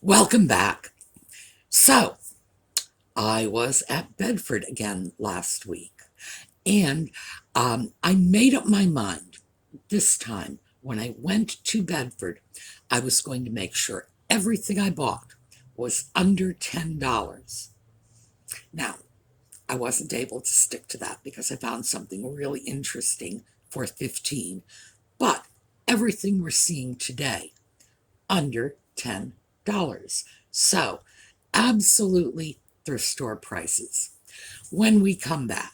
Welcome back. So, I was at Bedford again last week, and I made up my mind this time when I went to Bedford, I was going to make sure everything I bought was under $10. Now, I wasn't able to stick to that because I found something really interesting for 15, but everything we're seeing today under $10. So, absolutely thrift store prices. When we come back.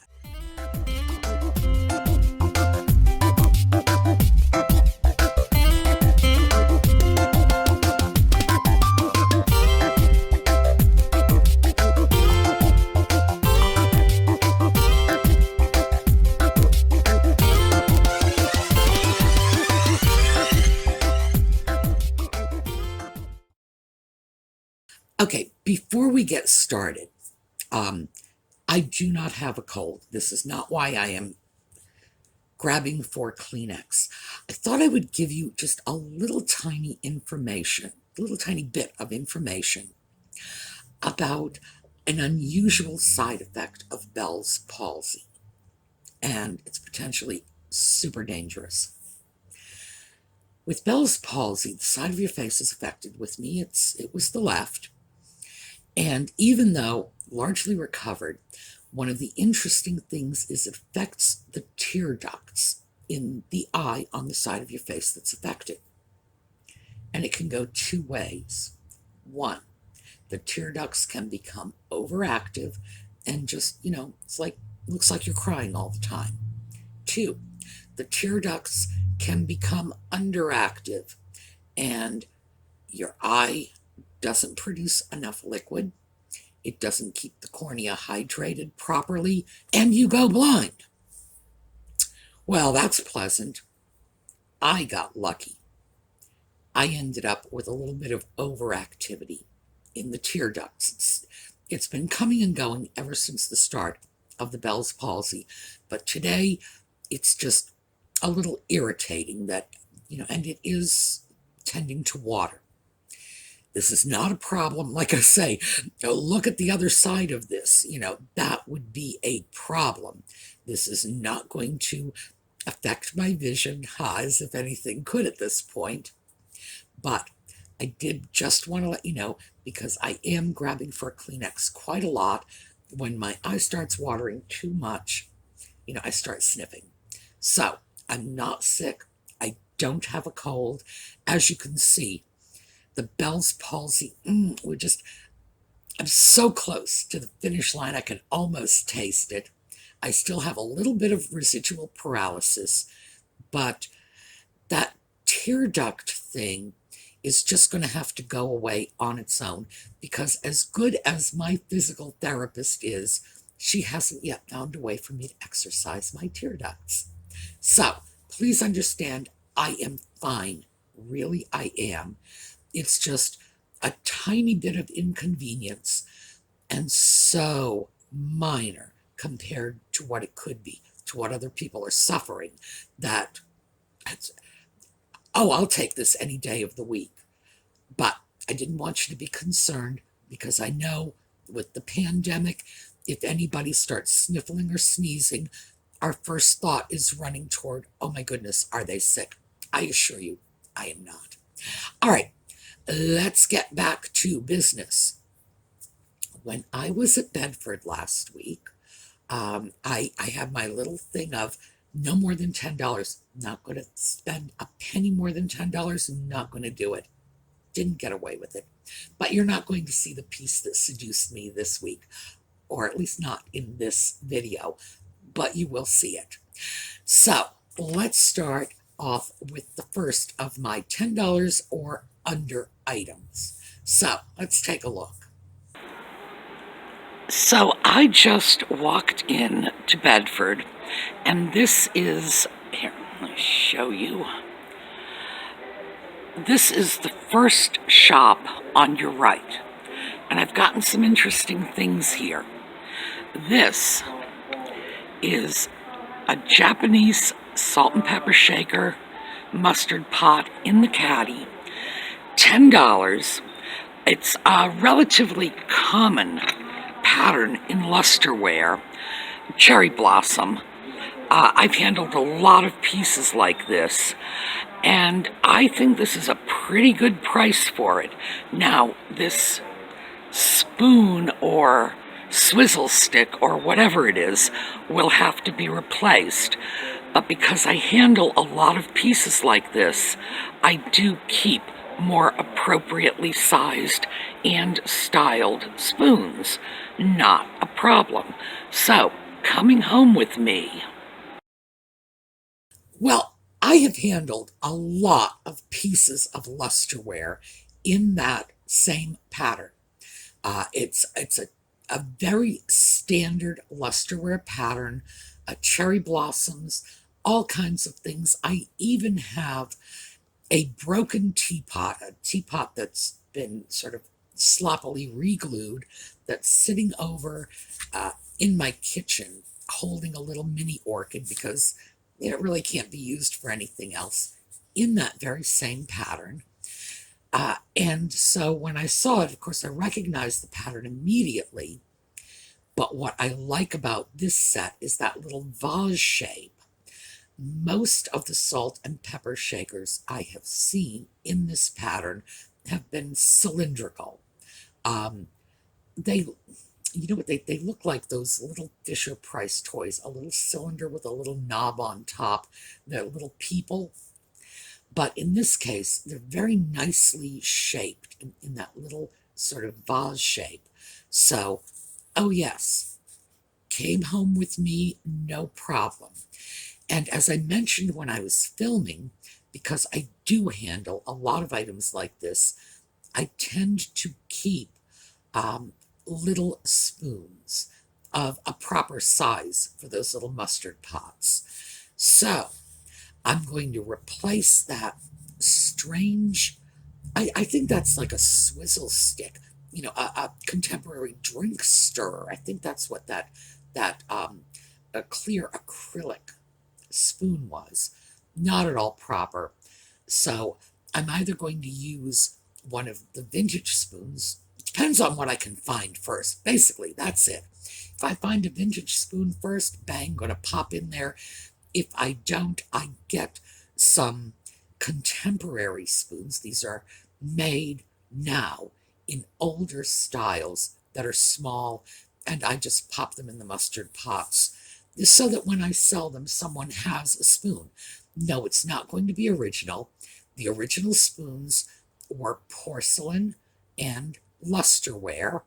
Okay, before we get started, I do not have a cold. This is not why I am grabbing for Kleenex. I thought I would give you just a little tiny bit of information about an unusual side effect of Bell's palsy, and it's potentially super dangerous. With Bell's palsy, the side of your face is affected. With me, it was the left. And even though largely recovered, one of the interesting things is it affects the tear ducts in the eye on the side of your face that's affected. And it can go two ways. One, the tear ducts can become overactive and just, looks like you're crying all the time. Two, the tear ducts can become underactive and your eye doesn't produce enough liquid, it doesn't keep the cornea hydrated properly, and you go blind. Well, that's pleasant. I got lucky. I ended up with a little bit of overactivity in the tear ducts. It's been coming and going ever since the start of the Bell's palsy, but today it's just a little irritating that, and it is tending to water. This is not a problem. Like I say, look at the other side of this. That would be a problem. This is not going to affect my vision, as if anything could at this point. But I did just want to let you know, because I am grabbing for a Kleenex quite a lot. When my eye starts watering too much, I start sniffing. So I'm not sick. I don't have a cold. As you can see, the Bell's palsy, I'm so close to the finish line, I can almost taste it. I still have a little bit of residual paralysis, but that tear duct thing is just going to have to go away on its own, because as good as my physical therapist is, she hasn't yet found a way for me to exercise my tear ducts. So please understand, I am fine. Really, I am. It's just a tiny bit of inconvenience, and so minor compared to what it could be, to what other people are suffering, I'll take this any day of the week. But I didn't want you to be concerned, because I know with the pandemic, if anybody starts sniffling or sneezing, our first thought is running toward, oh my goodness, are they sick? I assure you, I am not. All right. Let's get back to business. When I was at Bedford last week, I had my little thing of no more than $10. Not going to spend a penny more than $10. Not going to do it. Didn't get away with it. But you're not going to see the piece that seduced me this week, or at least not in this video, but you will see it. So let's start off with the first of my $10 or under items. So let's take a look. So I just walked in to Bedford, and this is, here, let me show you. This is the first shop on your right, and I've gotten some interesting things here. This is a Japanese salt and pepper shaker, mustard pot in the caddy, $10. It's a relatively common pattern in lusterware, cherry blossom. I've handled a lot of pieces like this, and I think this is a pretty good price for it. Now, this spoon or swizzle stick or whatever it is will have to be replaced. But because I handle a lot of pieces like this, I do keep more appropriately sized and styled spoons. Not a problem. So, coming home with me. Well, I have handled a lot of pieces of lusterware in that same pattern. It's a very standard lusterware pattern, cherry blossoms, all kinds of things. I even have a broken teapot, a teapot that's been sort of sloppily reglued, that's sitting over in my kitchen holding a little mini orchid because it really can't be used for anything else in that very same pattern. And so when I saw it, of course, I recognized the pattern immediately. But what I like about this set is that little vase shape. Most of the salt and pepper shakers I have seen in this pattern have been cylindrical. They, you know what, they look like those little Fisher-Price toys, a little cylinder with a little knob on top, they're little people. But in this case, they're very nicely shaped in that little sort of vase shape. So, oh yes, came home with me, no problem. And as I mentioned when I was filming, because I do handle a lot of items like this, I tend to keep little spoons of a proper size for those little mustard pots. So I'm going to replace that strange, I think that's like a swizzle stick, you know, a contemporary drink stirrer. I think that's what that a clear acrylic spoon was. Not at all proper. So I'm either going to use one of the vintage spoons. It depends on what I can find first. Basically, that's it. If I find a vintage spoon first, bang, going to pop in there. If I don't, I get some contemporary spoons. These are made now in older styles that are small, and I just pop them in the mustard pots so that when I sell them, someone has a spoon. No, it's not going to be original. The original spoons were porcelain and lusterware.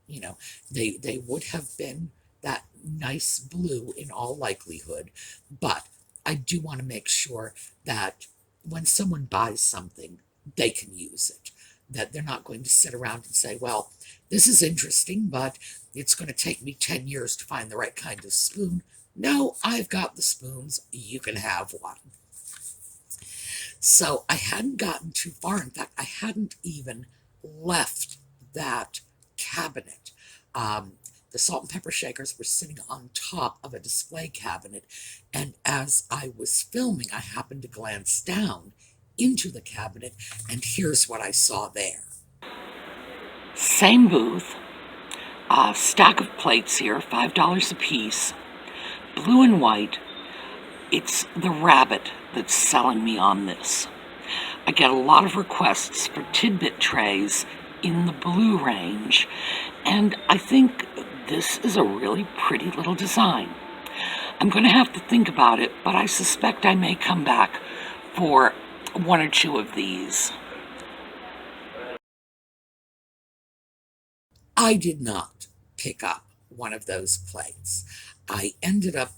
You know, they would have been that nice blue in all likelihood, but I do want to make sure that when someone buys something, they can use it. That they're not going to sit around and say, well, this is interesting, but it's going to take me 10 years to find the right kind of spoon. No, I've got the spoons. You can have one. So I hadn't gotten too far. In fact, I hadn't even left that cabinet. The salt and pepper shakers were sitting on top of a display cabinet, and as I was filming, I happened to glance down into the cabinet, and here's what I saw there. Same booth, a stack of plates here, $5 a piece, blue and white. It's the rabbit that's selling me on this. I get a lot of requests for Tidbit trays in the blue range, and I think this is a really pretty little design. I'm going to have to think about it, but I suspect I may come back for one or two of these. I did not pick up one of those plates. I ended up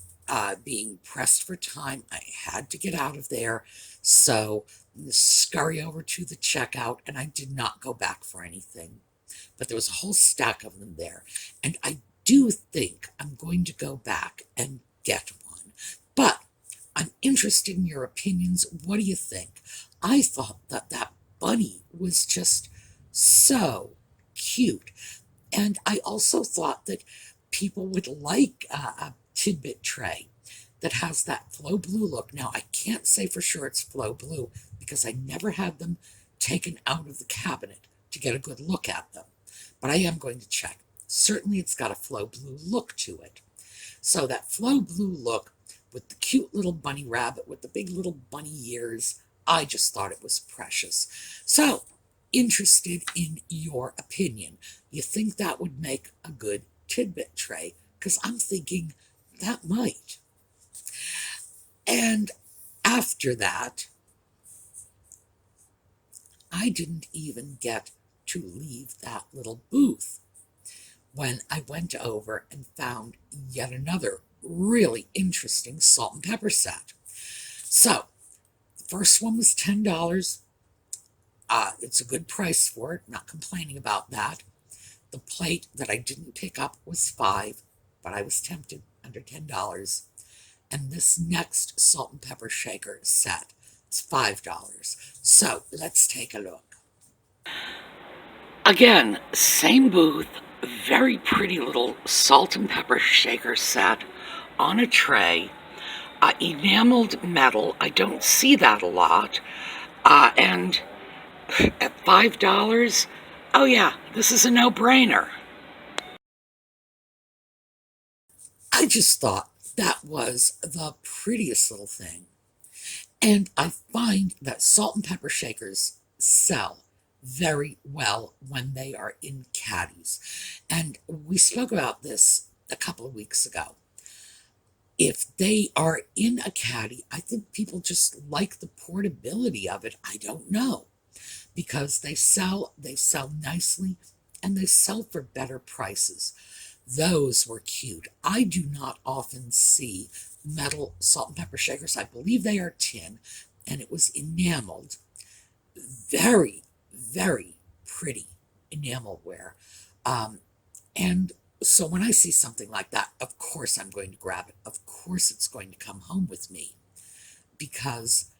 being pressed for time. I had to get out of there, so scurry over to the checkout, and I did not go back for anything. But there was a whole stack of them there, and I do think I'm going to go back and get one. But I'm interested in your opinions. What do you think? I thought that that bunny was just so cute. And I also thought that people would like a Tidbit tray that has that flow blue look. Now, I can't say for sure it's flow blue because I never had them taken out of the cabinet to get a good look at them. But I am going to check. Certainly it's got a Flow Blue look to it. So that Flow Blue look with the cute little bunny rabbit with the big little bunny ears, I just thought it was precious. So, interested in your opinion. You think that would make a good tidbit tray? Because I'm thinking that might. And after that, I didn't even get to leave that little booth when I went over and found yet another really interesting salt and pepper set. So, the first one was $10. It's a good price for it, not complaining about that. The plate that I didn't pick up was $5, but I was tempted under $10. And this next salt and pepper shaker set is $5. So let's take a look. Again, same booth, very pretty little salt and pepper shaker set on a tray. Enameled metal, I don't see that a lot. And at $5, oh yeah, this is a no-brainer. I just thought that was the prettiest little thing. And I find that salt and pepper shakers sell very well when they are in caddies. And we spoke about this a couple of weeks ago. If they are in a caddy, I think people just like the portability of it. I don't know. Because they sell nicely and they sell for better prices. Those were cute. I do not often see metal salt and pepper shakers. I believe they are tin, and it was enameled. Very, very pretty enamel ware. And so when I see something like that, of course I'm going to grab it. Of course it's going to come home with me because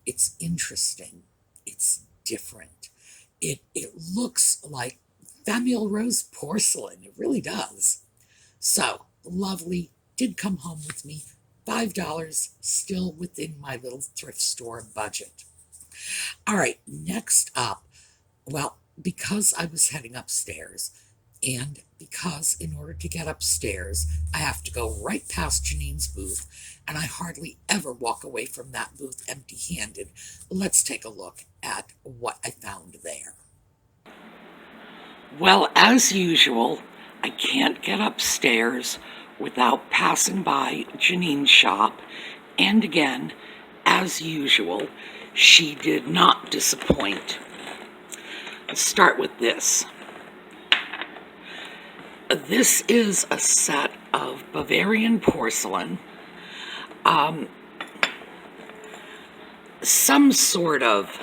it's interesting. It's different. It looks like Famille Rose porcelain. It really does. So lovely. Did come home with me. $5, still within my little thrift store budget. All right, next up, well, because I was heading upstairs, and because in order to get upstairs, I have to go right past Janine's booth, and I hardly ever walk away from that booth empty-handed. Let's take a look at what I found there. Well, as usual, I can't get upstairs without passing by Janine's shop, and again, as usual, she did not disappoint. Let's start with this. This is a set of Bavarian porcelain, some sort of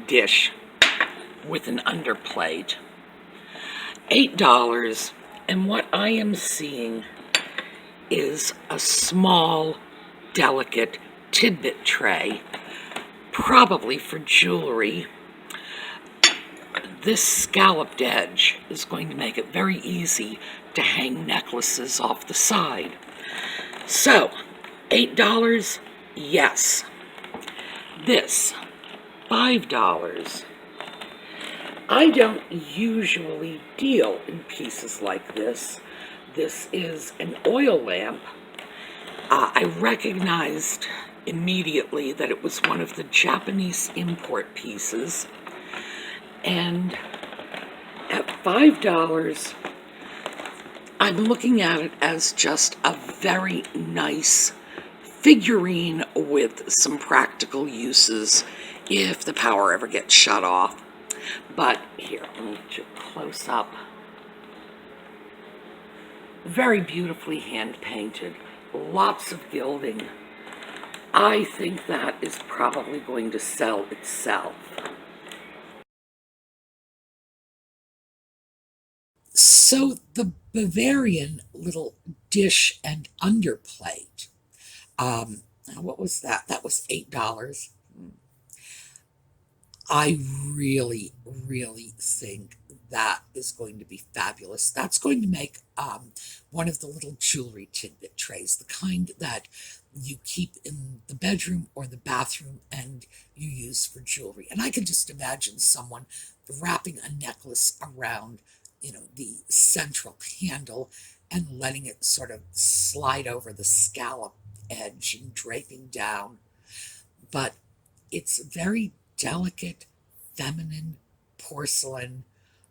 dish with an underplate. $8, and what I am seeing is a small, delicate tidbit tray, probably for jewelry. This scalloped edge is going to make it very easy to hang necklaces off the side. So, $8, yes. This, $5. I don't usually deal in pieces like this. This is an oil lamp. I recognized immediately that it was one of the Japanese import pieces. And at $5, I'm looking at it as just a very nice figurine with some practical uses if the power ever gets shut off. But here, let me get you close up. Very beautifully hand-painted, lots of gilding. I think that is probably going to sell itself. So the Bavarian little dish and underplate, what was that? That was $8. I really, really think that is going to be fabulous. That's going to make one of the little jewelry tidbit trays, the kind that you keep in the bedroom or the bathroom and you use for jewelry. And I can just imagine someone wrapping a necklace around, the central handle and letting it sort of slide over the scallop edge and draping down. But it's very delicate, feminine porcelain,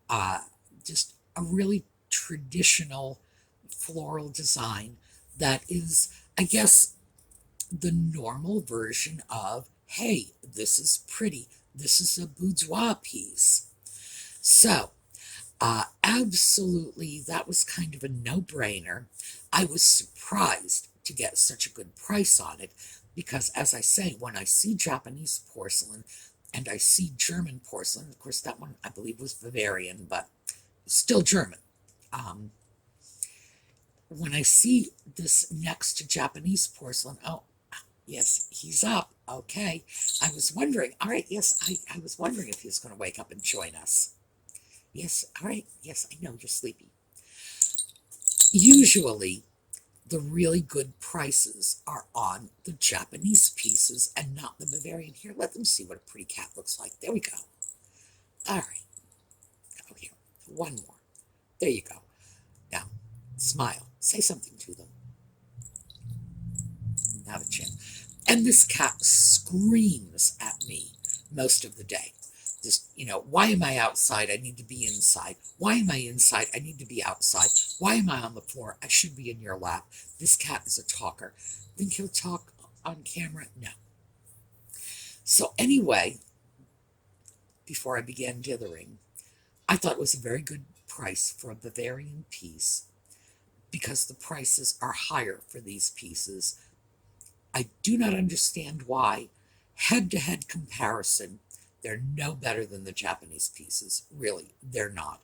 uh, just a really traditional floral design that is, I guess, the normal version of, hey, this is pretty, this is a boudoir piece. So, absolutely, that was kind of a no-brainer. I was surprised to get such a good price on it because, as I say, when I see Japanese porcelain and I see German porcelain, of course, that one I believe was Bavarian, but still German. Um, when I see this next to Japanese porcelain, oh, yes, he's up. Okay. I was wondering, all right, yes, I was wondering if he was going to wake up and join us. Yes, all right, yes, I know you're sleepy. Usually, the really good prices are on the Japanese pieces and not the Bavarian. Here, let them see what a pretty cat looks like. There we go. All right. Go here. One more. There you go. Now, smile. Say something to them. Now the chin. And this cat screams at me most of the day. Just, why am I outside? I need to be inside. Why am I inside? I need to be outside. Why am I on the floor? I should be in your lap. This cat is a talker. Think he'll talk on camera? No. So anyway, before I began dithering, I thought it was a very good price for a Bavarian piece because the prices are higher for these pieces. I do not understand why. Head-to-head comparison, they're no better than the Japanese pieces. Really, they're not.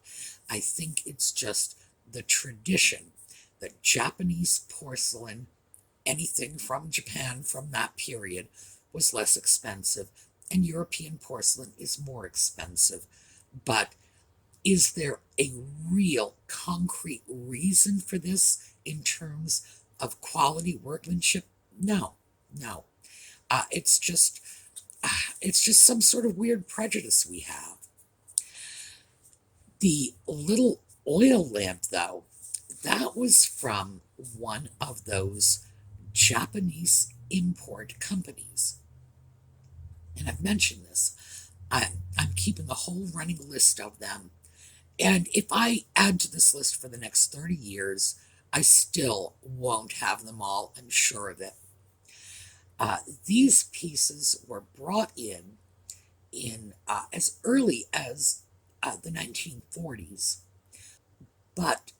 I think it's just the tradition that Japanese porcelain, anything from Japan from that period, was less expensive, and European porcelain is more expensive. But is there a real concrete reason for this in terms of quality workmanship? No, no. It's just some sort of weird prejudice we have. The little oil lamp, though, that was from one of those Japanese import companies. And I've mentioned this. I'm keeping a whole running list of them. And if I add to this list for the next 30 years, I still won't have them all, I'm sure of it. These pieces were brought in as early as the 1940s, but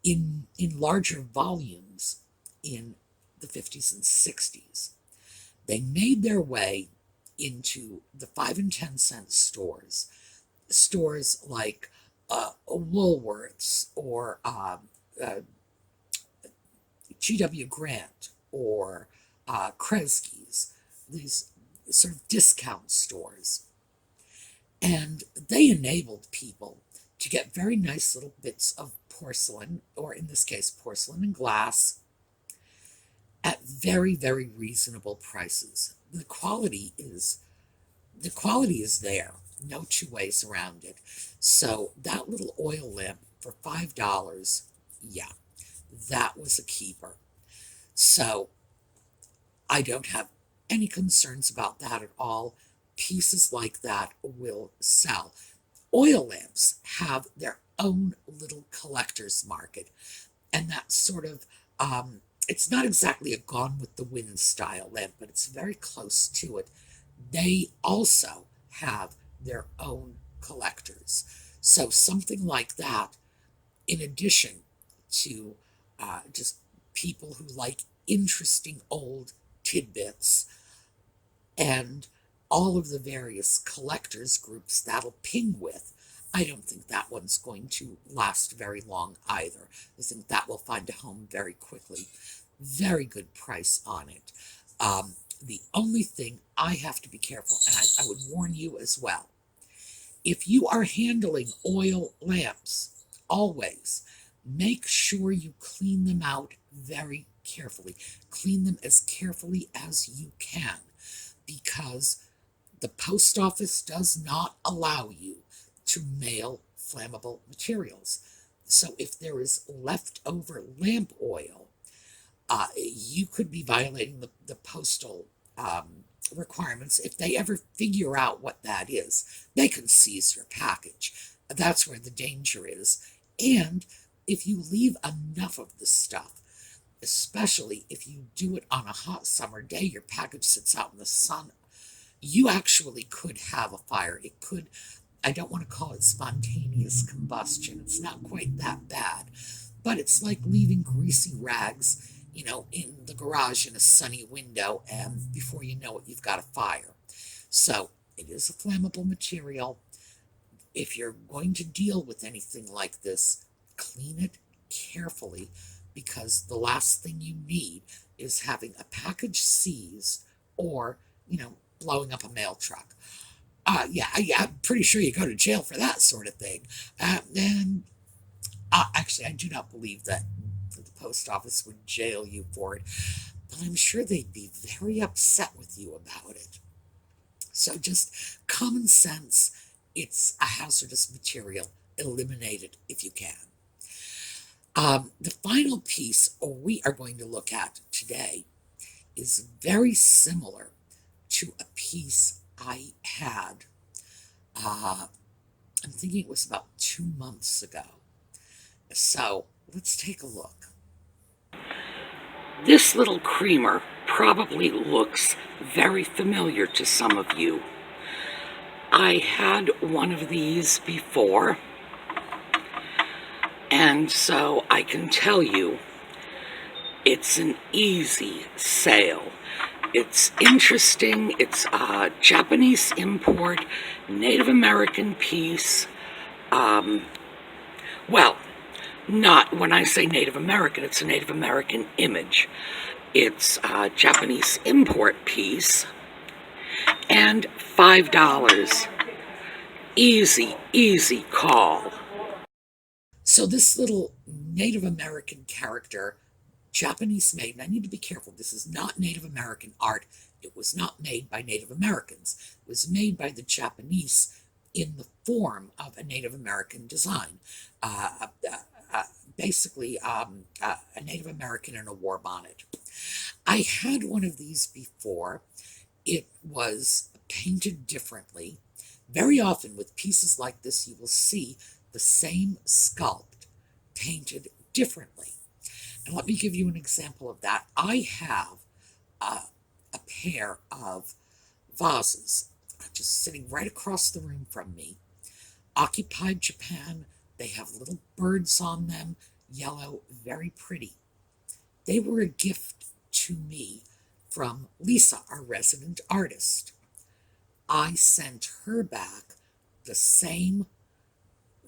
in larger volumes in the 50s and 60s. They made their way into the 5 and 10 cent stores like Woolworths or G.W. Grant or Kresge's, these sort of discount stores. And they enabled people to get very nice little bits of porcelain, or in this case, porcelain and glass, at very, very reasonable prices. The quality is there. No two ways around it. So that little oil lamp for $5, yeah, that was a keeper. So I don't have any concerns about that at all. Pieces like that will sell. Oil lamps have their own little collector's market, and that's sort of, it's not exactly a Gone with the Wind style lamp, but it's very close to it. They also have their own collectors. So something like that, in addition to just people who like interesting old tidbits and all of the various collectors groups that'll ping with, I don't think that one's going to last very long either. I think that will find a home very quickly. Very good price on it. The only thing I have to be careful, and I would warn you as well, If you are handling oil lamps, always make sure you clean them out very carefully. Clean them as carefully as you can, because the post office does not allow you to mail flammable materials. So if there is leftover lamp oil, you could be violating the postal requirements. If they ever figure out what that is, they can seize your package. That's where the danger is. And if you leave enough of the stuff, especially if you do it on a hot summer day, your package sits out in the sun, you actually could have a fire. It could, I don't want to call it spontaneous combustion. It's not quite that bad, but it's like leaving greasy rags, in the garage in a sunny window, and before you know it, you've got a fire. So it is a flammable material. If you're going to deal with anything like this, clean it carefully, because the last thing you need is having a package seized or, blowing up a mail truck. Yeah, I'm pretty sure you go to jail for that sort of thing. And actually, I do not believe that the post office would jail you for it, but I'm sure they'd be very upset with you about it. So just common sense, it's a hazardous material. Eliminate it if you can. The final piece we are going to look at today is very similar to a piece I had, I'm thinking it was about 2 months ago. So let's take a look. This little creamer probably looks very familiar to some of you. I had one of these before, and so I can tell you it's an easy sale. It's interesting. It's a Japanese import, Native American piece. Well, not when I say Native American, it's a Native American image. It's a Japanese import piece, and $5. Easy call. So this little Native American character, Japanese made, and I need to be careful, this is not Native American art. It was not made by Native Americans. It was made by the Japanese in the form of a Native American design. Basically, a Native American in a war bonnet. I had one of these before. It was painted differently. Very often with pieces like this, you will see the same sculpt painted differently. And let me give you an example of that. I have a pair of vases just sitting right across the room from me. Occupied Japan. They have little birds on them, yellow, very pretty. They were a gift to me from Lisa, our resident artist. I sent her back the same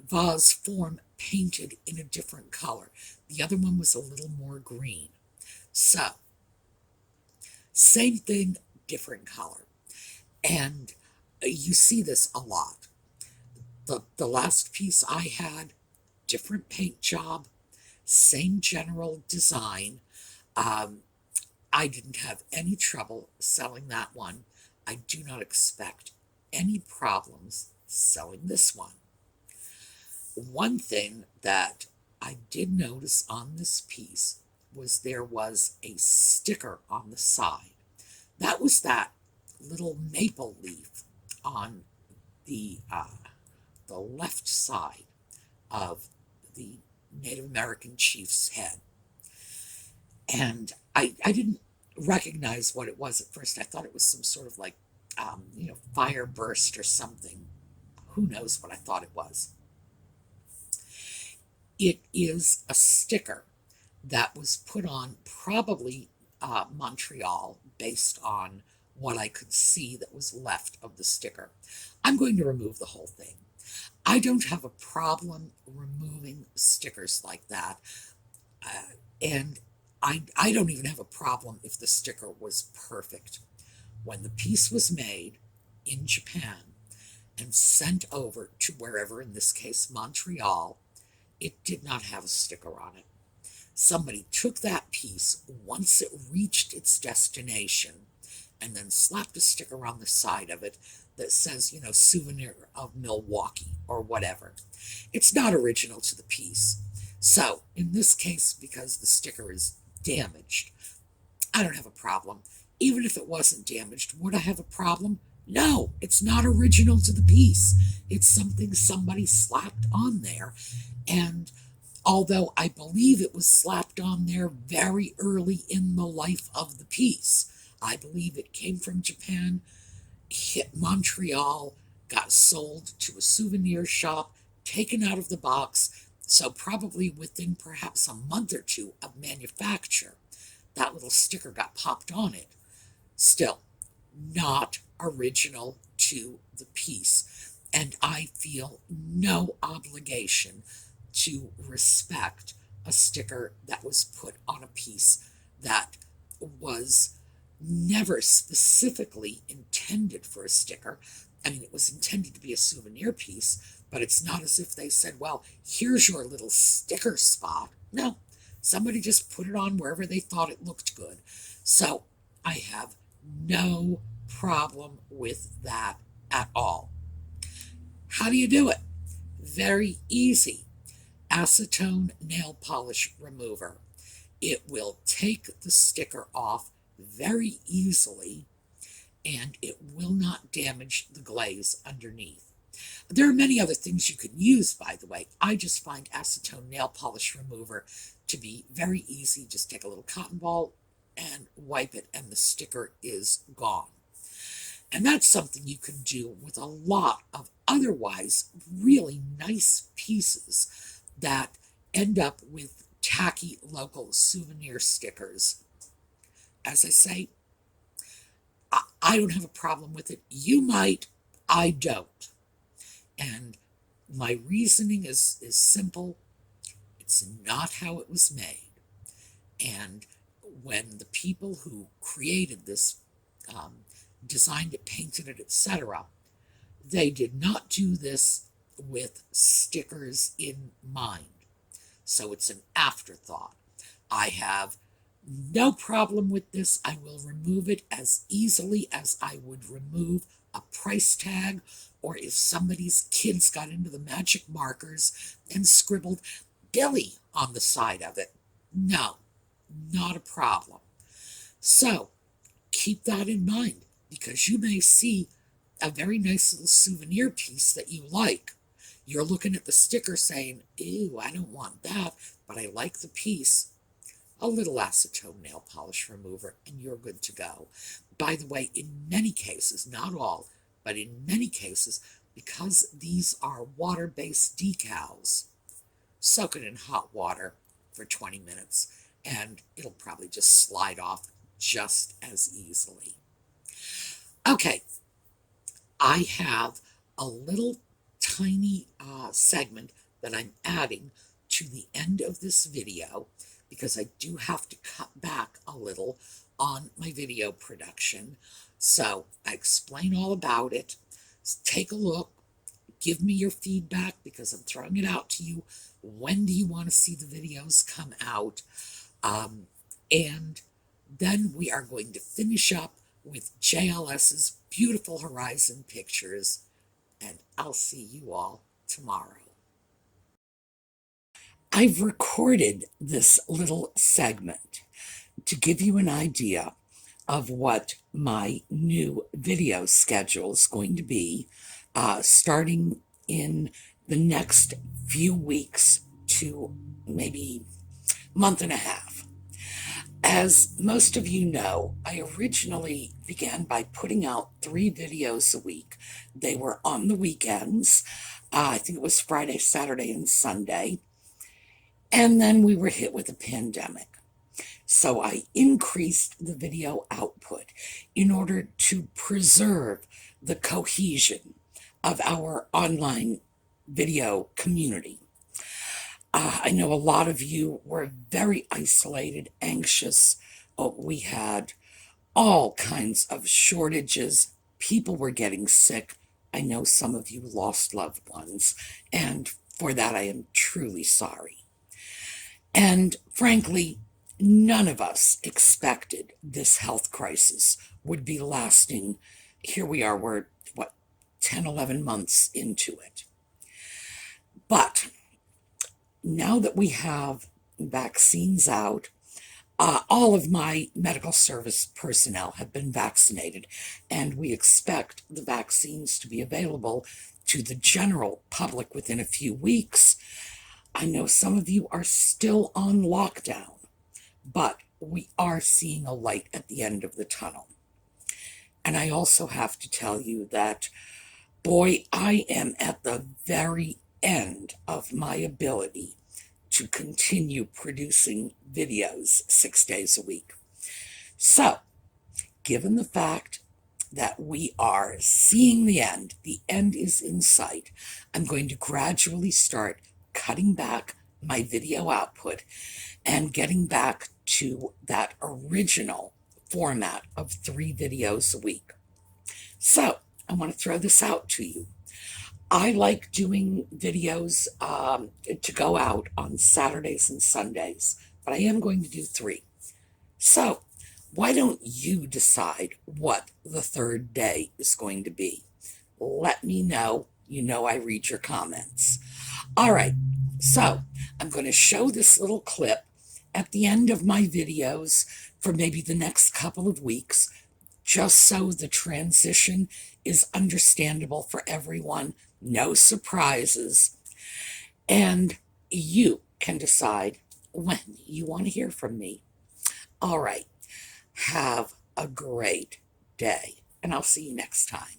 vase form painted in a different color. The other one was a little more green. So, same thing, different color. And you see this a lot. The last piece I had, different paint job, same general design. I didn't have any trouble selling that one. I do not expect any problems selling this one. One thing that I did notice on this piece was there was a sticker on the side. That was that little maple leaf on the left side of the Native American chief's head. And I didn't recognize what it was at first. I thought it was some sort of like, fire burst or something. Who knows what I thought it was. It is a sticker that was put on probably Montreal, based on what I could see that was left of the sticker. I'm going to remove the whole thing. I don't have a problem removing stickers like that. And I don't even have a problem if the sticker was perfect. When the piece was made in Japan and sent over to wherever, in this case, Montreal. It did not have a sticker on it. Somebody took that piece once it reached its destination and then slapped a sticker on the side of it that says, souvenir of Milwaukee or whatever. It's not original to the piece. So, in this case, because the sticker is damaged, I don't have a problem. Even if it wasn't damaged, would I have a problem? No, it's not original to the piece. It's something somebody slapped on there. And although I believe it was slapped on there very early in the life of the piece, I believe it came from Japan, hit Montreal, got sold to a souvenir shop, taken out of the box, so probably within perhaps a month or two of manufacture, that little sticker got popped on it. Still, not original to the piece, and I feel no obligation to respect a sticker that was put on a piece that was never specifically intended for a sticker. I mean, it was intended to be a souvenir piece, but it's not as if they said, well, here's your little sticker spot. No, somebody just put it on wherever they thought it looked good. So I have no problem with that at all. How do you do it? Very easy. Acetone nail polish remover. It will take the sticker off very easily, and it will not damage the glaze underneath. There are many other things you can use, by the way. I just find acetone nail polish remover to be very easy. Just take a little cotton ball and wipe it, and the sticker is gone. And that's something you can do with a lot of otherwise really nice pieces that end up with tacky local souvenir stickers. As I say, I don't have a problem with it. You might, I don't. And my reasoning is simple. It's not how it was made. And when the people who created this, designed it, painted it, etc., they did not do this with stickers in mind. So it's an afterthought. I have no problem with this. I will remove it as easily as I would remove a price tag, or if somebody's kids got into the magic markers and scribbled Billy on the side of it. No, not a problem. So keep that in mind, because you may see a very nice little souvenir piece that you like. You're looking at the sticker saying, ew, I don't want that, but I like the piece. A little acetone nail polish remover, and you're good to go. By the way, in many cases, not all, but in many cases, because these are water-based decals, soak it in hot water for 20 minutes, and it'll probably just slide off just as easily. Okay, I have a little tiny segment that I'm adding to the end of this video, because I do have to cut back a little on my video production. So I explain all about it. Take a look. Give me your feedback, because I'm throwing it out to you. When do you want to see the videos come out? And then we are going to finish up with JLS's beautiful Horizon pictures. And I'll see you all tomorrow. I've recorded this little segment to give you an idea of what my new video schedule is going to be, starting in the next few weeks to maybe month and a half. As most of you know, I originally began by putting out 3 videos a week. They were on the weekends. I think it was Friday, Saturday, and Sunday. And then we were hit with a pandemic. So I increased the video output in order to preserve the cohesion of our online video community. I know a lot of you were very isolated, anxious. We had all kinds of shortages. People were getting sick. I know some of you lost loved ones, and for that I am truly sorry. And frankly, none of us expected this health crisis would be lasting. Here we are, we're, 10, 11 months into it. But now that we have vaccines out, all of my medical service personnel have been vaccinated, and we expect the vaccines to be available to the general public within a few weeks. I know some of you are still on lockdown, but we are seeing a light at the end of the tunnel. And I also have to tell you that, boy, I am at the very end of my ability to continue producing videos 6 days a week. So, given the fact that we are seeing the end is in sight, I'm going to gradually start cutting back my video output and getting back to that original format of 3 videos a week. So, I want to throw this out to you. I like doing videos to go out on Saturdays and Sundays, but I am going to do 3. So, why don't you decide what the 3rd day is going to be? Let me know. You know I read your comments. All right, so I'm going to show this little clip at the end of my videos for maybe the next couple of weeks, just so the transition is understandable for everyone. No surprises. And you can decide when you want to hear from me. All right. Have a great day, and I'll see you next time.